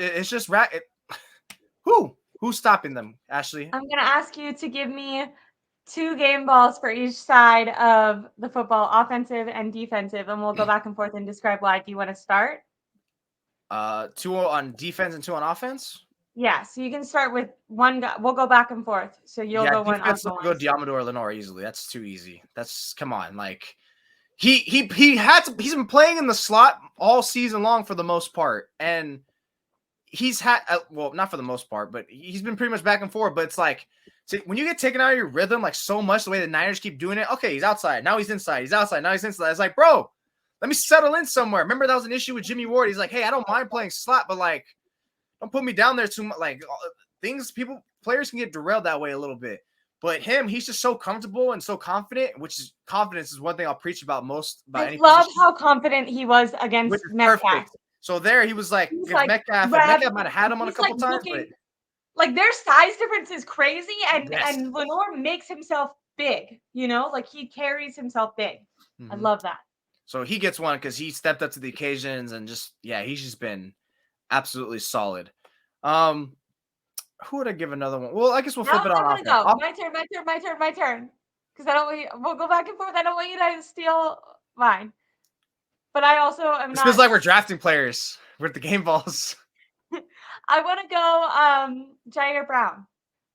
it's just who's stopping them, Ashley? I'm gonna ask you to give me 2 game balls for each side of the football, offensive and defensive, and we'll go back and forth and describe why. Do you want to start? 2 on defense and 2 on offense. Yeah, so you can start with one guy. We'll go back and forth. So you'll go one. Defense, I'll go Diamador Lenore easily. That's too easy. Come on, like he's been playing in the slot all season long for the most part, and he's had not for the most part, but he's been pretty much back and forth. But it's like, when you get taken out of your rhythm like so much, the way the Niners keep doing it. Okay, he's outside, now he's inside. He's outside, now he's inside. It's like, bro, let me settle in somewhere. Remember that was an issue with Jimmy Ward. He's like, hey, I don't mind playing slot, but like, don't put me down there too much. Like players can get derailed that way a little bit. But he's just so comfortable and so confident, confidence is one thing I'll preach about most. I love how confident he was against Metcalf. Perfect. So there he was like, Metcalf might have had him on a couple times, but like their size difference is crazy, and Lenore makes himself big, like he carries himself big. Mm-hmm. I love that. So he gets one because he stepped up to the occasions and he's just been absolutely solid. Who would I give another one? Well, I guess we'll flip it on. My turn. Because we'll go back and forth. I don't want you to steal mine. But I also am not. It feels like we're drafting players with the game balls. I want to go Jair Brown.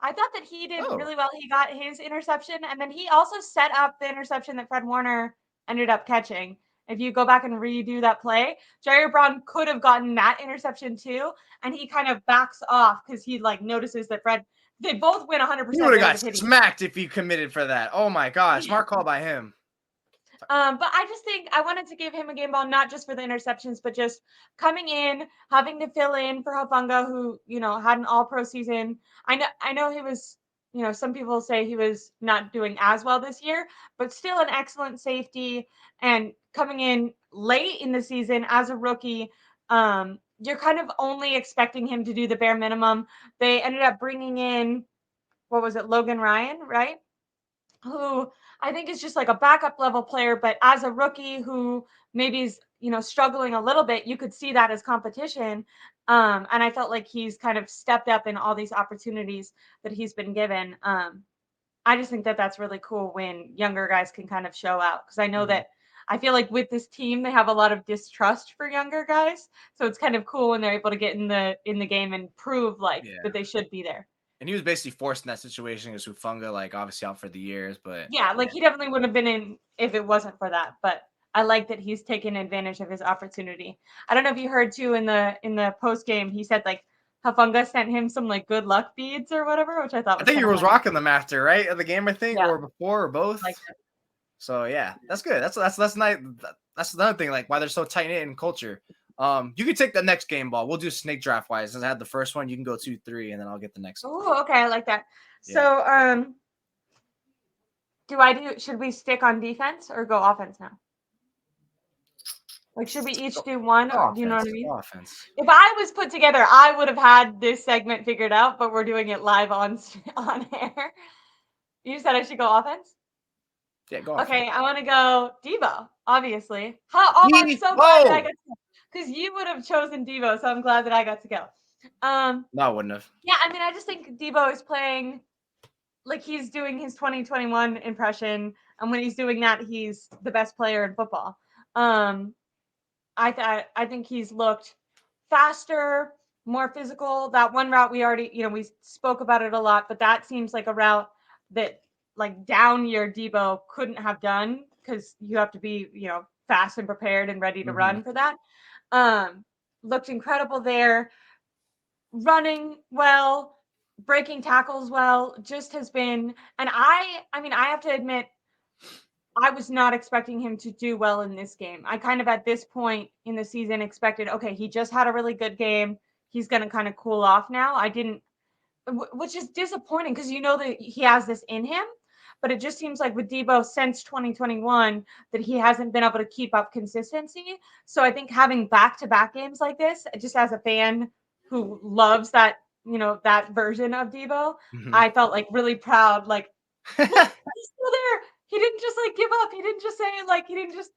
I thought that he did really well. He got his interception, and then he also set up the interception that Fred Warner ended up catching. If you go back and redo that play, Jair Brown could have gotten that interception too, and he kind of backs off because he notices that they both win 100%. He would have got smacked if he committed for that. Oh my gosh, smart call by him. But I just think I wanted to give him a game ball, not just for the interceptions, but just coming in, having to fill in for Hufanga, who, had an all-pro season. I know he was, some people say he was not doing as well this year, but still an excellent safety. And coming in late in the season as a rookie, you're kind of only expecting him to do the bare minimum. They ended up bringing in, Logan Ryan, right? Who I think is just like a backup level player, but as a rookie who maybe is, struggling a little bit, you could see that as competition. And I felt like he's kind of stepped up in all these opportunities that he's been given. I just think that that's really cool when younger guys can kind of show out. Because I know that I feel like with this team, they have a lot of distrust for younger guys. So it's kind of cool when they're able to get in the game and prove that they should be there. And he was basically forced in that situation because Hufanga, obviously out for the years, but he definitely wouldn't have been in if it wasn't for that. But I like that he's taken advantage of his opportunity. I don't know if you heard too in the post game, he said Hufanga sent him some good luck beads or whatever, which I thought was I think he was rocking them after, right? Of the game, I think, or before, or both. So yeah, that's good. That's nice. That's another thing, why they're so tight knit in culture. You can take the next game ball. We'll do snake draft wise. Since I had the first one, you can go 2, 3, and then I'll get the next one. Oh, okay, I like that. Yeah. So, should we stick on defense or go offense now? Should we each do one? Offense, do you know what I mean? Offense. If I was put together, I would have had this segment figured out, but we're doing it live on air. You said I should go offense? Yeah, go Okay, I want to go Devo, obviously. I'm so glad that I got to go. Because you would have chosen Devo, so I'm glad that I got to go. No, I wouldn't have. Yeah, I mean, I just think Devo is playing he's doing his 2021 impression, and when he's doing that, he's the best player in football. I think he's looked faster, more physical. That one route we already, we spoke about it a lot, but that seems like a route that down year Debo couldn't have done because you have to be, fast and prepared and ready to run for that. Looked incredible there. Running well, breaking tackles well, just has been, and I have to admit, I was not expecting him to do well in this game. I kind of at this point in the season expected, okay, he just had a really good game. He's going to kind of cool off now. I didn't, which is disappointing because that he has this in him, but it just seems like with Debo since 2021 that he hasn't been able to keep up consistency. So I think having back-to-back games like this, just as a fan who loves that, that version of Debo, I felt really proud. Look, he's still there. He didn't just give up. He didn't just say he didn't just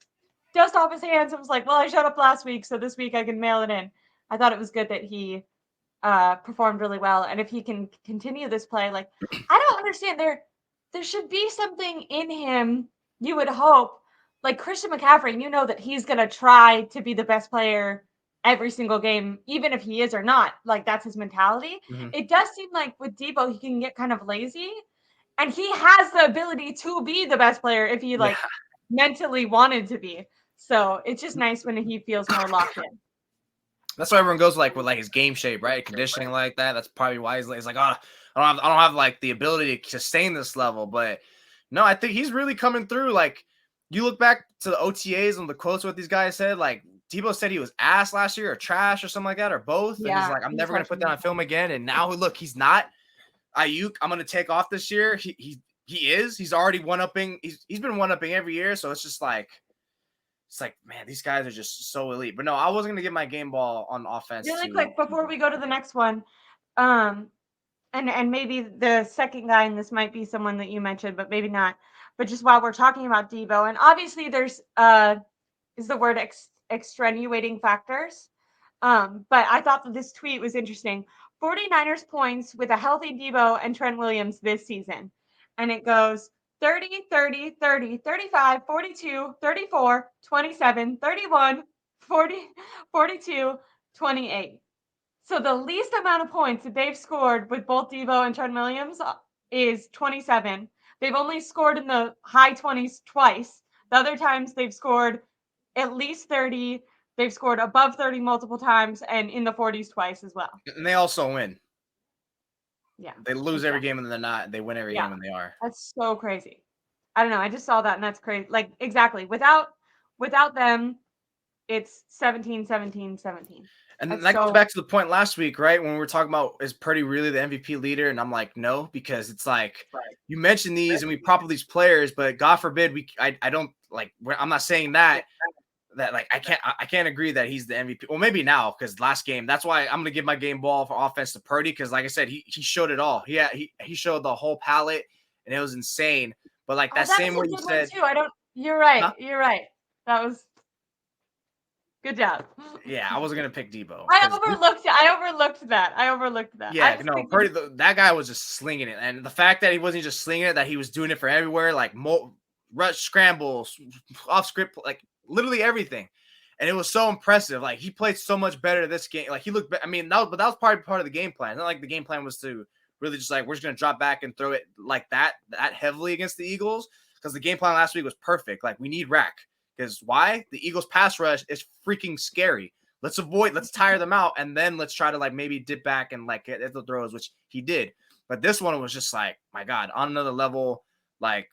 dust off his hands and was well, I showed up last week, so this week I can mail it in. I thought it was good that he performed really well. And if he can continue this play, like, I don't understand. There should be something in him, you would hope. Like Christian McCaffrey, you know that he's going to try to be the best player every single game, even if he is or not. Like, that's his mentality. Mhm. It does seem like with Debo, he can get kind of lazy. And he has the ability to be the best player if he, Yeah. like, mentally wanted to be. So it's just nice when he feels more locked in. That's why everyone goes like with like his game shape, right? Conditioning like that. That's probably why he's like, oh, I don't have like the ability to sustain this level. But no, I think he's really coming through. Like you look back to the OTAs and the quotes what these guys said, like Debo said he was ass last year or trash or something like that, or both. And he's Yeah, like, I'm he never gonna talked put to that me. on film again. And now look, he's not. Ayuk, I'm gonna take off this year. He is. He's already one upping. He's been one upping every year. So it's like, man, these guys are just so elite. But no, I wasn't gonna give my game ball on offense Really to quick before Debo. we go to the next one, and maybe the second guy, and this might be someone that you mentioned, but maybe not. But just while we're talking about Debo, and obviously there's is the word extenuating factors. But I thought that this tweet was interesting. 49ers points with a healthy Debo and Trent Williams this season. And it goes 30, 30, 30, 35, 42, 34, 27, 31, 40, 42, 28. So the least amount of points that they've scored with both Debo and Trent Williams is 27. They've only scored in the high 20s twice. The other times they've scored at least 30. They've scored above 30 multiple times and in the 40s twice as well. And they also win. Yeah. They lose every Exactly. game and they're not. They win every Yeah. game when they are. That's so crazy. I don't know. I just saw that and that's crazy. Like, exactly. Without them, it's 17, 17, 17. And That's that goes so back to the point last week, right? When we were talking about is Purdy really the MVP leader? And I'm like, no, because it's like you mentioned these and we prop up these players, but God forbid I don't like. I'm not saying that like I can't agree that he's the MVP. Well, maybe now because last game. That's why I'm gonna give my game ball for offense to Purdy because, like I said, he showed it all. He showed the whole palette and it was insane. But like Oh, that that same was a way you good one said, too. I don't. You're right. huh? You're right. That was good job. Yeah, I wasn't gonna pick Debo I because overlooked that. I yeah, was no, thinking. Purdy, that guy was just slinging it, and the fact that he wasn't just slinging it, that he was doing it for everywhere, like rush, scrambles, off script, like literally everything, and it was so impressive. Like he played so much better this game. Like he looked, I mean, that was probably part of the game plan. It's not like the game plan was to really just like we're just gonna drop back and throw it like that heavily against the Eagles because the game plan last week was perfect. Like we need rack because why? The Eagles pass rush is freaking scary. Let's tire them out, and then let's try to like maybe dip back and like get the throws, which he did. But this one was just like, my God, on another level. Like,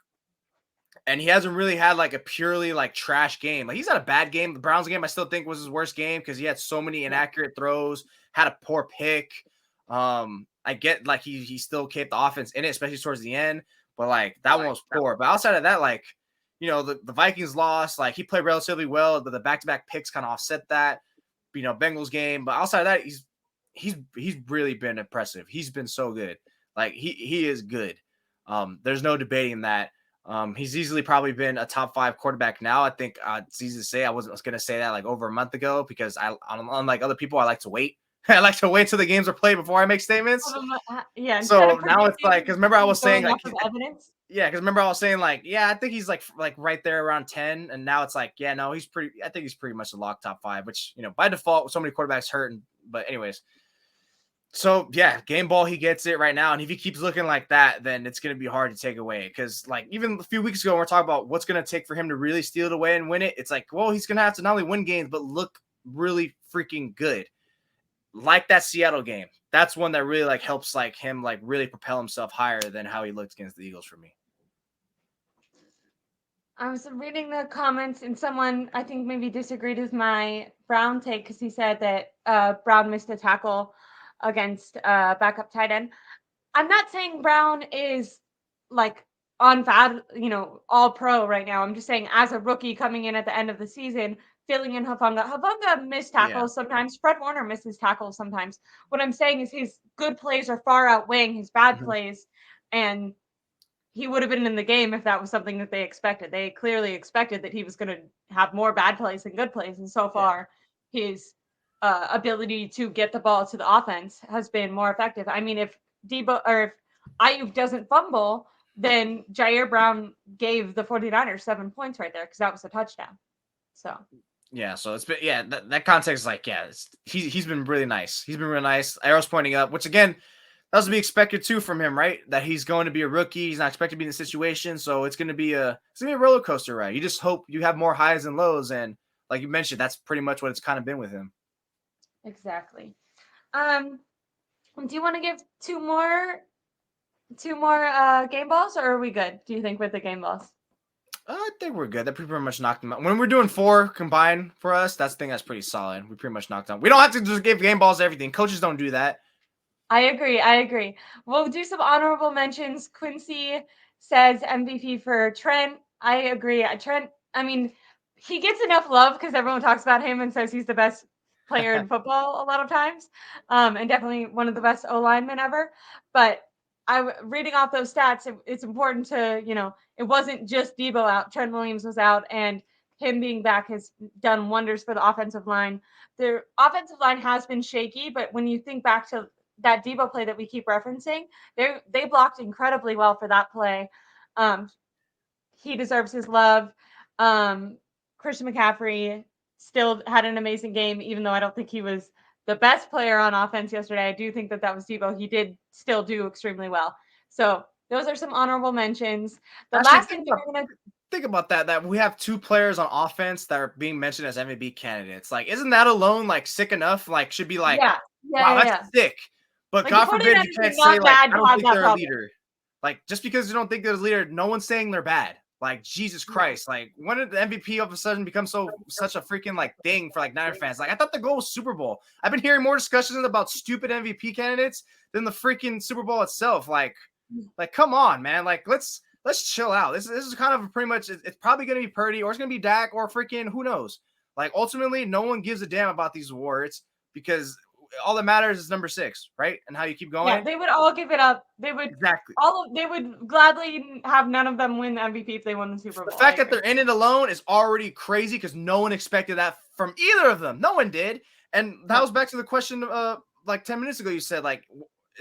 and he hasn't really had like a purely like trash game. Like he's had a bad game. The Browns game I still think was his worst game because he had so many inaccurate throws, had a poor pick. I get like he still kept the offense in it, especially towards the end. But like that one was poor. But outside of that, like the Vikings lost. Like he played relatively well, but the back-to-back picks kind of offset that. Bengals game. But outside of that, he's really been impressive. He's been so good. Like he is good. There's no debating that. He's easily probably been a top 5 quarterback now. I think it's easy to say. I was going to say that like over a month ago because unlike other people, I like to wait. I like to wait till the games are played before I make statements. Yeah, instead So of now it's like, because remember I was saying going like, off of evidence. yeah, because remember I was saying like, yeah, I think he's like right there around 10, and now it's like, yeah, no, I think he's pretty much a lock top 5, which by default, so many quarterbacks hurt. But anyways, so yeah, game ball, he gets it right now, and if he keeps looking like that, then it's gonna be hard to take away. Because like even a few weeks ago, when we're talking about what's gonna take for him to really steal it away and win it. It's like, well, he's gonna have to not only win games but look really freaking good, like that Seattle game. That's one that really like helps like him like really propel himself higher than how he looked against the Eagles for me. I was reading the comments and someone I think maybe disagreed with my Brown take because he said that Brown missed a tackle against backup tight end. I'm not saying Brown is like on bad, all pro right now. I'm just saying as a rookie coming in at the end of the season, filling in Hufanga. Hufanga missed tackles sometimes. Fred Warner misses tackles sometimes. What I'm saying is his good plays are far outweighing his bad plays, and he would have been in the game if that was something that they expected. They clearly expected that he was going to have more bad plays than good plays, and so far his ability to get the ball to the offense has been more effective. I mean, if Debo or if Ayuk doesn't fumble, then Jair Brown gave the 49ers 7 points right there because that was a touchdown. So yeah, so it's been that context is like he's been really nice. He's been really nice. Arrow's pointing up, which again that was to be expected too from him, right? That he's going to be a rookie. He's not expected to be in the situation, so it's going to be a roller coaster ride. You just hope you have more highs and lows, and like you mentioned, that's pretty much what it's kind of been with him. Exactly. Do you want to give two more game balls, or are we good? Do you think with the game balls? I think we're good. That pretty much knocked them out. When we're doing 4 combined for us, that's pretty solid. We pretty much knocked them. We don't have to just give game balls to everything. Coaches don't do that. I agree. We'll do some honorable mentions. Quincy says MVP for Trent. I agree. Trent, I mean, he gets enough love because everyone talks about him and says he's the best player in football a lot of times, and definitely one of the best O-linemen ever. But reading off those stats, it's important to, it wasn't just Debo out. Trent Williams was out, and him being back has done wonders for the offensive line. The offensive line has been shaky, but when you think back to that Debo play that we keep referencing, they blocked incredibly well for that play. He deserves his love. Christian McCaffrey still had an amazing game, even though I don't think he was the best player on offense yesterday. I do think that was Debo. He did still do extremely well. So those are some honorable mentions. The last thing we're going to think about that we have 2 players on offense that are being mentioned as MVP candidates. Like, isn't that alone like sick enough? Like, should be like, wow, that's sick. But like, God forbid you can't say like, I don't think they're a leader. Like, just because you don't think they're a leader, no one's saying they're bad. Like, Jesus Christ. Like, when did the MVP all of a sudden become such a freaking like thing for like Niner fans? Like, I thought the goal was Super Bowl. I've been hearing more discussions about stupid MVP candidates than the freaking Super Bowl itself. Like come on, man. Like, let's chill out. This is kind of pretty much, it's probably going to be Purdy, or it's going to be Dak, or freaking who knows. Like, ultimately, no one gives a damn about these awards because all that matters is number 6, right? And how you keep going. Yeah, they would all give it up. They would they would gladly have none of them win the MVP if they won the Super Bowl. The fact that they're in it alone is already crazy because no one expected that from either of them. No one did. And that was back to the question like 10 minutes ago. You said like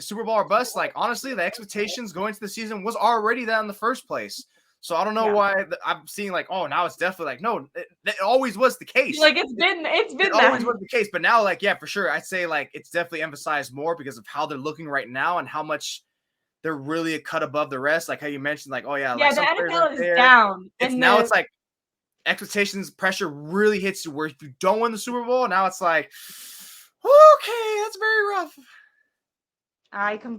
Super Bowl or bust. Like, honestly, the expectations going into the season was already that in the first place. So I don't know why I'm seeing like, oh, now it's definitely like, no, it always was the case. Like, it's been always was the case. But now, like, yeah, for sure, I'd say like it's definitely emphasized more because of how they're looking right now and how much they're really a cut above the rest. Like how you mentioned, like, oh yeah, like the NFL is down. It's like expectations pressure really hits you. Where if you don't win the Super Bowl, now it's like, okay, that's very rough. I completely